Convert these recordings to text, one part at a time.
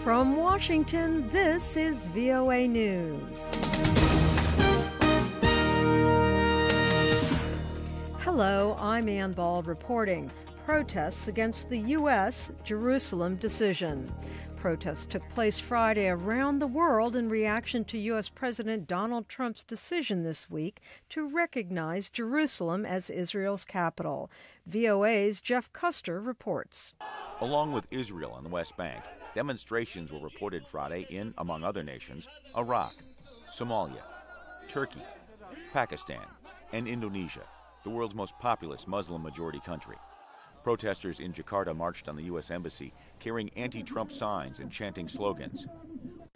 From Washington, this is VOA News. Hello, I'm Ann Bald reporting. Protests against the U.S. Jerusalem decision. Protests took place Friday around the world in reaction to U.S. President Donald Trump's decision this week to recognize Jerusalem as Israel's capital. VOA's Jeff Custer reports. Along with Israel and the West Bank, demonstrations were reported Friday in, among other nations, Iraq, Somalia, Turkey, Pakistan, and Indonesia, the world's most populous Muslim-majority country. Protesters in Jakarta marched on the U.S. Embassy, carrying anti-Trump signs and chanting slogans.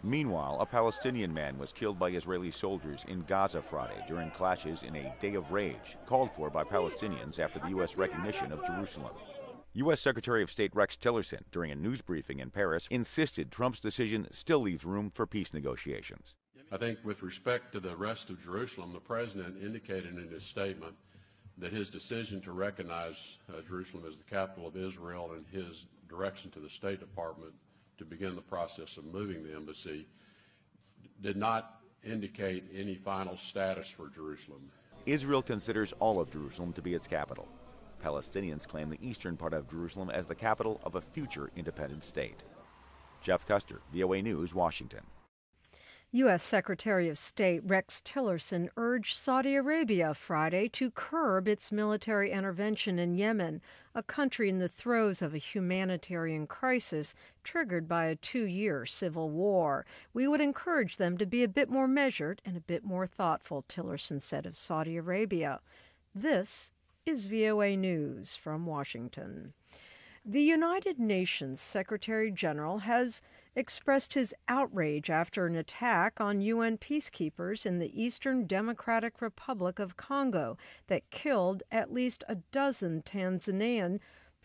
Meanwhile, a Palestinian man was killed by Israeli soldiers in Gaza Friday during clashes in a day of rage called for by Palestinians after the U.S. recognition of Jerusalem. U.S. Secretary of State Rex Tillerson, during a news briefing in Paris, insisted Trump's decision still leaves room for peace negotiations. I think with respect to the rest of Jerusalem, the president indicated in his statement that his decision to recognize Jerusalem as the capital of Israel and his direction to the State Department to begin the process of moving the embassy did not indicate any final status for Jerusalem. Israel considers all of Jerusalem to be its capital. Palestinians claim the eastern part of Jerusalem as the capital of a future independent state. Jeff Custer, VOA News, Washington. U.S. Secretary of State Rex Tillerson urged Saudi Arabia Friday to curb its military intervention in Yemen, a country in the throes of a humanitarian crisis triggered by a 2-year civil war. We would encourage them to be a bit more measured and a bit more thoughtful, Tillerson said of Saudi Arabia. This is VOA News from Washington. The United Nations Secretary General has expressed his outrage after an attack on UN peacekeepers in the Eastern Democratic Republic of Congo that killed at least a dozen Tanzanian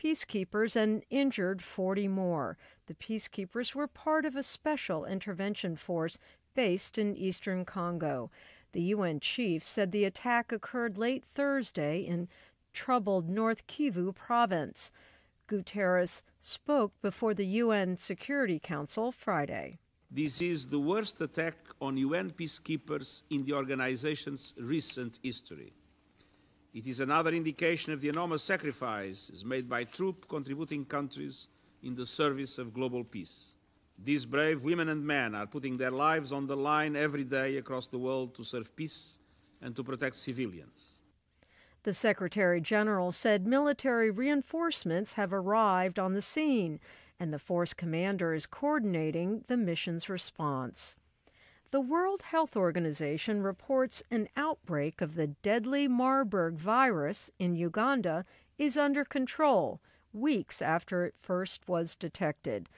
peacekeepers and injured 40 more. The peacekeepers were part of a special intervention force based in eastern Congo. The UN chief said the attack occurred late Thursday in troubled North Kivu province. Guterres spoke before the UN Security Council Friday. This is the worst attack on UN peacekeepers in the organization's recent history. It is another indication of the enormous sacrifices made by troop-contributing countries in the service of global peace. These brave women and men are putting their lives on the line every day across the world to serve peace and to protect civilians. The Secretary General said military reinforcements have arrived on the scene, and the force commander is coordinating the mission's response. The World Health Organization reports an outbreak of the deadly Marburg virus in Uganda is under control, weeks after it first was detected.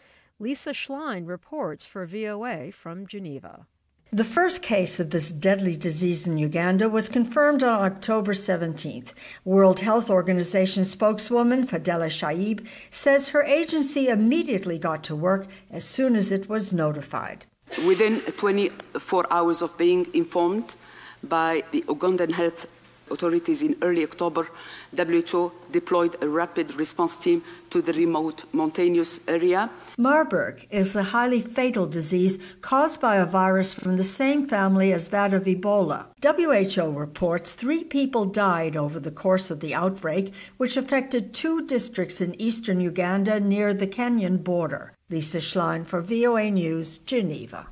Lisa Schlein reports for VOA from Geneva. The first case of this deadly disease in Uganda was confirmed on October 17th. World Health Organization spokeswoman Fadela Shaib says her agency immediately got to work as soon as it was notified. Within 24 hours of being informed by the Ugandan health authorities in early October, WHO deployed a rapid response team to the remote mountainous area. Marburg is a highly fatal disease caused by a virus from the same family as that of Ebola. WHO reports 3 people died over the course of the outbreak, which affected 2 districts in eastern Uganda near the Kenyan border. Lisa Schlein for VOA News, Geneva.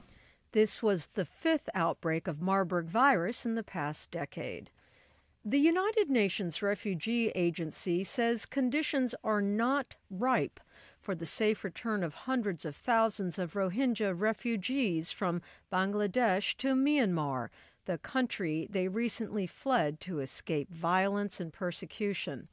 This was the 5th outbreak of Marburg virus in the past decade. The United Nations Refugee Agency says conditions are not ripe for the safe return of hundreds of thousands of Rohingya refugees from Bangladesh to Myanmar, the country they recently fled to escape violence and persecution.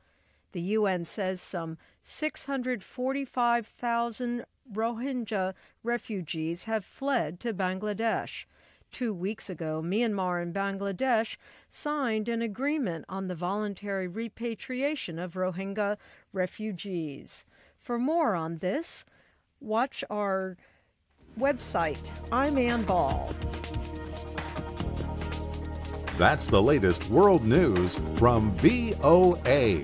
The UN says some 645,000 Rohingya refugees have fled to Bangladesh. 2 weeks ago, Myanmar and Bangladesh signed an agreement on the voluntary repatriation of Rohingya refugees. For more on this, watch our website. I'm Ann Bald. That's the latest world news from VOA.